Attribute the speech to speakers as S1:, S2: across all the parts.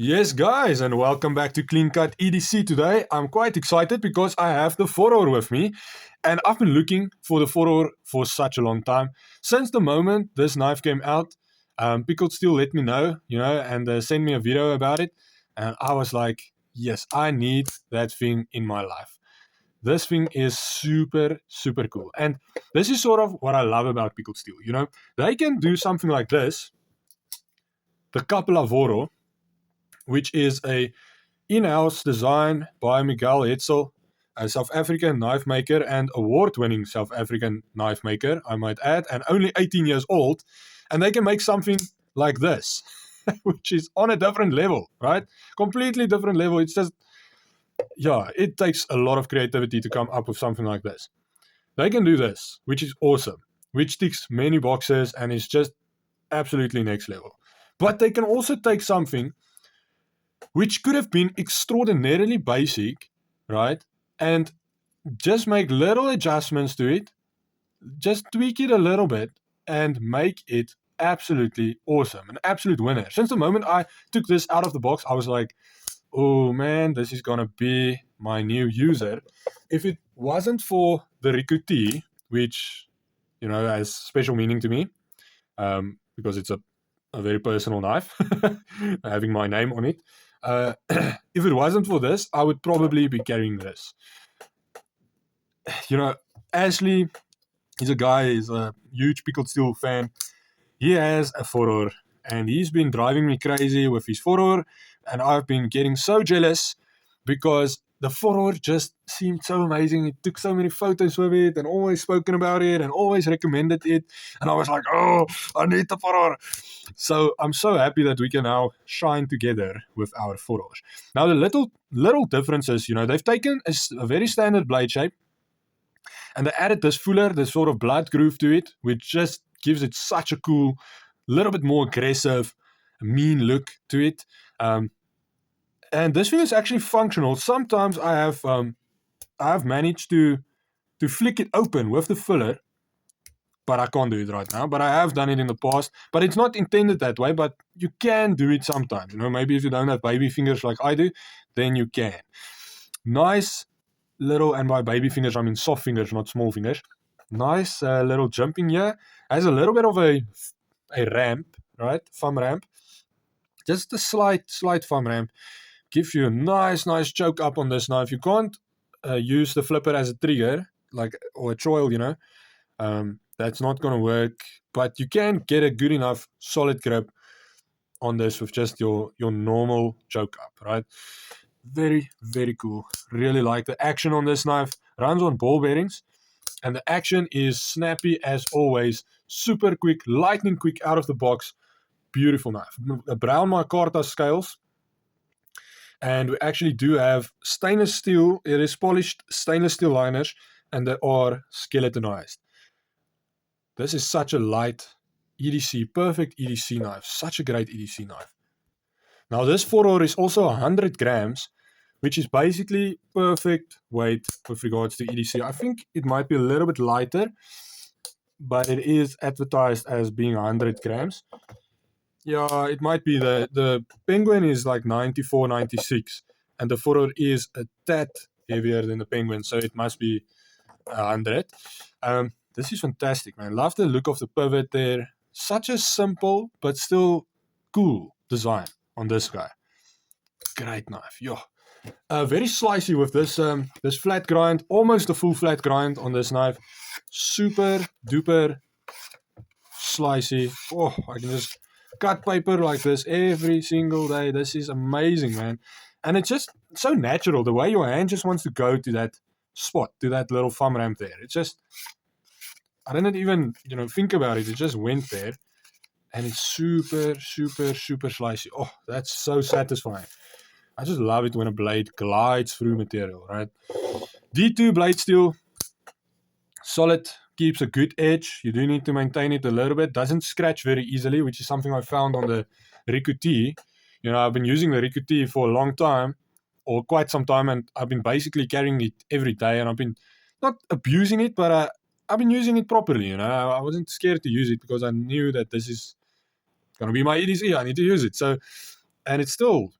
S1: Yes, guys, and welcome back to Clean Cut EDC. Today, I'm quite excited because I have the VOROR with me, and I've been looking for the VOROR for such a long time. Since the moment this knife came out, Pickled Steel let me know, and sent me a video about it, and I was like, yes, I need that thing in my life. This thing is super, super cool, and this is sort of what I love about Pickled Steel. They can do something like this, the VOROR, which is a in-house design by Miguel Hetzel, a South African knife maker and award-winning South African knife maker, I might add, and only 18 years old. And they can make something like this, which is on a different level, right? Completely different level. It's just, yeah, it takes a lot of creativity to come up with something like this. They can do this, which is awesome, which ticks many boxes and is just absolutely next level. But they can also take something which could have been extraordinarily basic, right? And just make little adjustments to it, just tweak it a little bit, and make it absolutely awesome, an absolute winner. Since the moment I took this out of the box, I was like, oh man, this is gonna be my new user. If it wasn't for the Rikuti, which, has special meaning to me, because it's a very personal knife, having my name on it. If it wasn't for this, I would probably be carrying this. Ashley, he's a huge Pickled Steel fan. He has a VOROR, and he's been driving me crazy with his VOROR, and I've been getting so jealous because the VOROR just seemed so amazing. He took so many photos with it and always spoken about it and always recommended it. And I was like, oh, I need the VOROR. So I'm so happy that we can now shine together with our VORORs. Now, the little differences, they've taken a very standard blade shape, and they added this fuller, this sort of blood groove to it, which just gives it such a cool, little bit more aggressive, mean look to it. And this thing is actually functional. Sometimes I have managed to flick it open with the filler, but I can't do it right now. But I have done it in the past. But it's not intended that way, but you can do it sometimes. Maybe if you don't have baby fingers like I do, then you can. Nice little, and by baby fingers, I mean soft fingers, not small fingers. Nice little jumping here. Has a little bit of a ramp, right? Thumb ramp. Just a slight thumb ramp. Gives you a nice choke up on this knife. You can't use the flipper as a trigger, or a choil, that's not going to work. But you can get a good enough solid grip on this with just your normal choke up, right? Very, very cool. Really like the action on this knife. Runs on ball bearings. And the action is snappy as always. Super quick, lightning quick out of the box. Beautiful knife. A brown Micarta scales. And we actually do have stainless steel. It is polished stainless steel liners, and they are skeletonized. This is such a light EDC, perfect EDC knife. Such a great EDC knife. Now this VOROR is also 100 grams, which is basically perfect weight with regards to EDC. I think it might be a little bit lighter, but it is advertised as being 100 grams. Yeah, it might be. The Penguin is like 94, 96, and the VOROR is a tad heavier than the Penguin, so it must be 100. This is fantastic, man. Love the look of the pivot there. Such a simple but still cool design on this guy. Great knife, yeah. Very slicey with this flat grind, almost a full flat grind on this knife. Super duper slicey. Oh, I can just cut paper like this every single day. This is amazing, man. And it's just so natural, the way your hand just wants to go to that spot, to that little thumb ramp there. It's just, I didn't even, think about it. It just went there. And it's super, super, super slicey. Oh, that's so satisfying. I just love it when a blade glides through material, right? D2 blade steel, solid, keeps a good edge. You do need to maintain it a little bit. Doesn't scratch very easily, which is something I found on the Rikuti. I've been using the Rikuti for a long time, or quite some time, and I've been basically carrying it every day, and I've been not abusing it, but I've been using it properly. I wasn't scared to use it because I knew that this is going to be my EDC. I need to use it. So, and it's still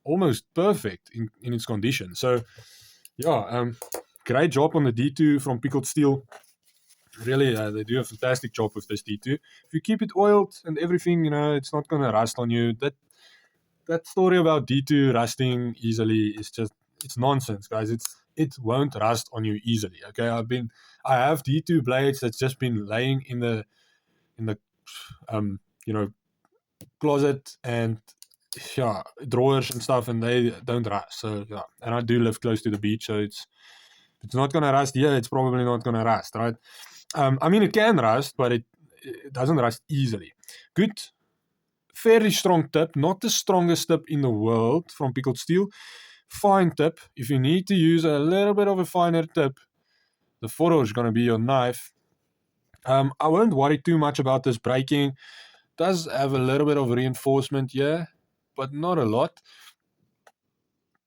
S1: almost perfect in its condition. So yeah, great job on the D2 from Pickled Steel. Really, they do a fantastic job with this D2. If you keep it oiled and everything, it's not going to rust on you. That story about D2 rusting easily is just, it's nonsense, guys. It won't rust on you easily. Okay, I have D2 blades that's just been laying in the closet and yeah, drawers and stuff, and they don't rust. So yeah, and I do live close to the beach, so it's not gonna rust here. It's probably not gonna rust, right? I mean, it can rust, but it doesn't rust easily. Good, fairly strong tip, not the strongest tip in the world from Pickled Steel. Fine tip. If you need to use a little bit of a finer tip, the VOROR is gonna be your knife. I won't worry too much about this breaking. It does have a little bit of reinforcement here, but not a lot.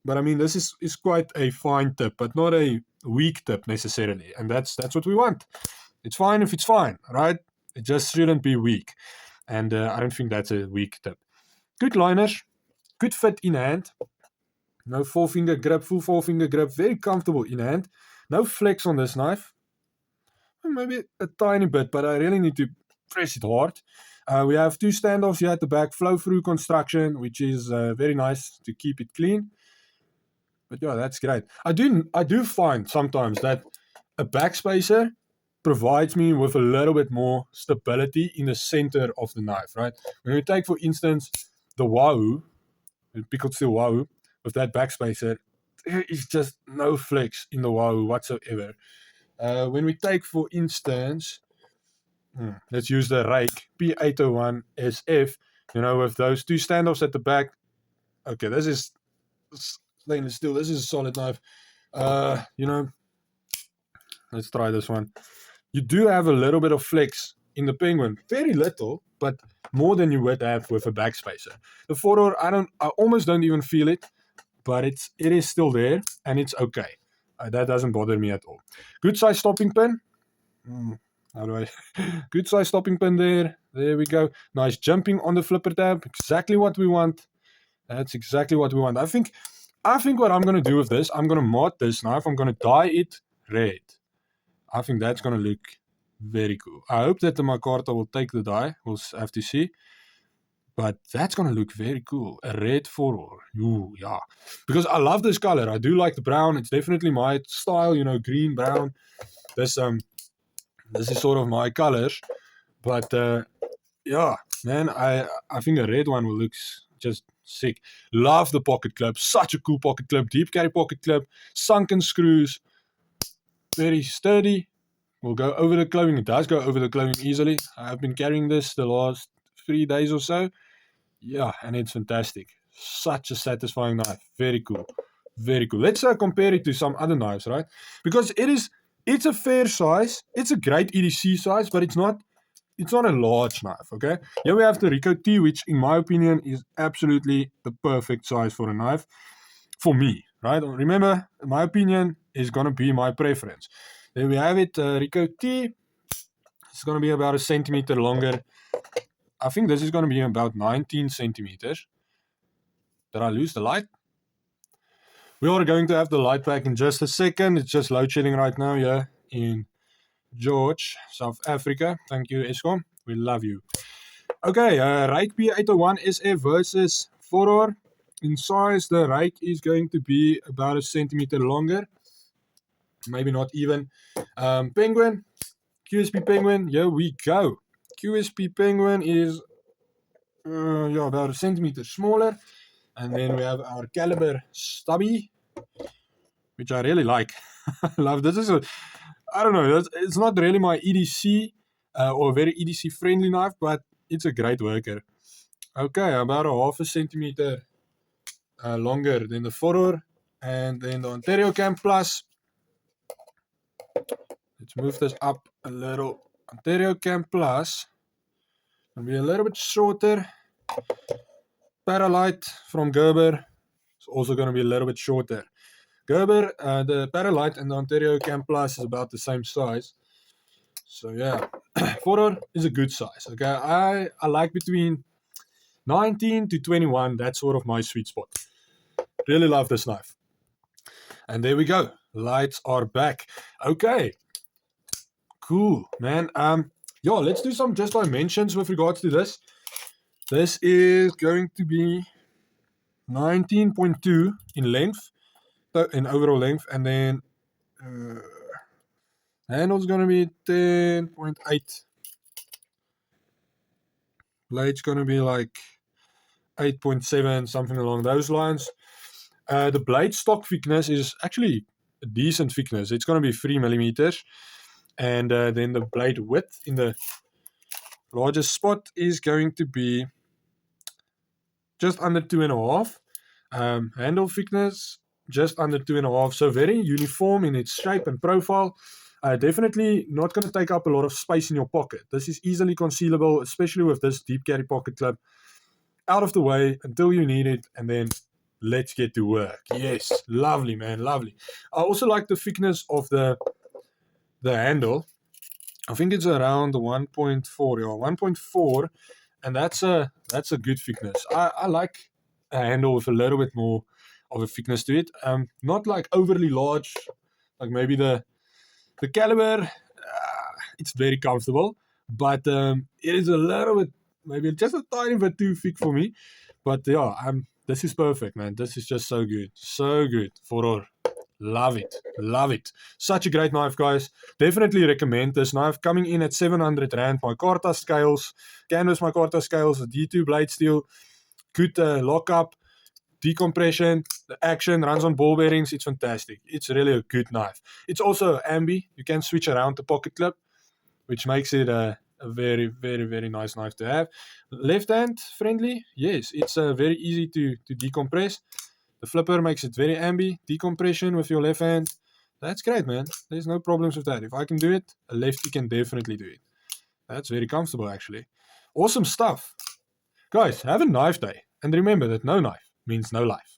S1: But I mean, this is quite a fine tip, but not a weak tip necessarily. And that's what we want. It's fine if it's fine, right? It just shouldn't be weak. And I don't think that's a weak tip. Good liners, good fit in hand. No forefinger grip, full forefinger grip, very comfortable in hand. No flex on this knife. Maybe a tiny bit, but I really need to press it hard. We have two standoffs here at the back, flow-through construction, which is very nice to keep it clean. But yeah, that's great. I do find sometimes that a backspacer provides me with a little bit more stability in the center of the knife, right? When we take, for instance, the Wahoo, the Pickled Steel Wahoo, with that backspacer, there is just no flex in the Wahoo whatsoever. When we take, for instance, let's use the Rake P801 SF, with those two standoffs at the back. Okay, this is stainless steel. This is a solid knife. Let's try this one. You do have a little bit of flex in the Penguin. Very little, but more than you would have with a backspacer. The VOROR, I almost don't even feel it, but it is still there, and it's okay. That doesn't bother me at all. Good size stopping pin. Good size stopping pin there. There we go. Nice jumping on the flipper tab. Exactly what we want. That's exactly what we want. I think what I'm going to do with this, I'm going to mod this knife. I'm going to dye it red. I think that's going to look very cool. I hope that the Micarta will take the dye. We'll have to see. But that's going to look very cool. A red VOROR. Ooh, yeah. Because I love this color. I do like the brown. It's definitely my style, green, brown. This is sort of my colors. But yeah, man, I think a red one will look just sick. Love the pocket clip. Such a cool pocket clip. Deep carry pocket clip. Sunken screws. Very sturdy. Will go over the clothing. It does go over the clothing easily. I've been carrying this the last 3 days or so. Yeah, and it's fantastic. Such a satisfying knife. Very cool. Very cool. Let's compare it to some other knives, right? Because it's a fair size. It's a great EDC size, but it's not a large knife, okay? Here we have the Rico T, which in my opinion is absolutely the perfect size for a knife for me, right? Remember, my opinion is going to be my preference. Then we have it, Rico T. It's going to be about a centimeter longer. I think this is going to be about 19 centimeters. Did I lose the light? We are going to have the light back in just a second. It's just load shedding right now, yeah, in George, South Africa. Thank you, Eskom. We love you. Okay, Rake P801 SF versus VOROR. In size, the Rake is going to be about a centimeter longer. Maybe not even. Penguin, QSP Penguin, here we go. QSP Penguin is about a centimeter smaller. And then we have our caliber stubby, which I really like. I love this. I don't know, it's not really my EDC or very EDC friendly knife, but it's a great worker. Okay, about a half a centimeter longer than the VOROR. And then the Ontario Cam Plus. Let's move this up a little. Ontario Cam Plus will be a little bit shorter. Paralight from Gerber is also going to be a little bit shorter. Gerber, the Paralight and the Ontario Cam Plus is about the same size. So yeah, VOROR is a good size. Okay, I like between 19 to 21. That's sort of my sweet spot. Really love this knife. And there we go. Lights are back. Okay. Cool, man. Yeah, let's do some just dimensions with regards to this. This is going to be 19.2 in length, in overall length, and then handle's going to be 10.8. Blade's going to be like 8.7, something along those lines. The blade stock thickness is actually a decent thickness. It's going to be 3 millimeters. And then the blade width in the largest spot is going to be just under 2.5. Handle thickness, just under 2.5. So very uniform in its shape and profile. Definitely not going to take up a lot of space in your pocket. This is easily concealable, especially with this deep carry pocket clip. Out of the way until you need it, and then let's get to work. Yes, lovely, man, lovely. I also like the thickness of the handle. I think it's around 1.4, yeah, 1.4, and that's a good thickness. I like a handle with a little bit more of a thickness to it. Not like overly large, like maybe the caliber. It's very comfortable, but it is a little bit, maybe just a tiny bit too thick for me. But yeah, this is perfect, man. This is just so good. So good. VOROR. Love it. Love it. Such a great knife, guys. Definitely recommend this knife. Coming in at 700 Rand. Micarta scales. Canvas Micarta scales. D2 blade steel. Good lockup. Decompression. The action runs on ball bearings. It's fantastic. It's really a good knife. It's also ambi. You can switch around the pocket clip, which makes it a very, very, very nice knife to have. Left hand friendly. Yes, it's very easy to decompress. The flipper makes it very ambi. Decompression with your left hand. That's great, man. There's no problems with that. If I can do it, a lefty can definitely do it. That's very comfortable, actually. Awesome stuff. Guys, have a knife day. And remember that no knife means no life.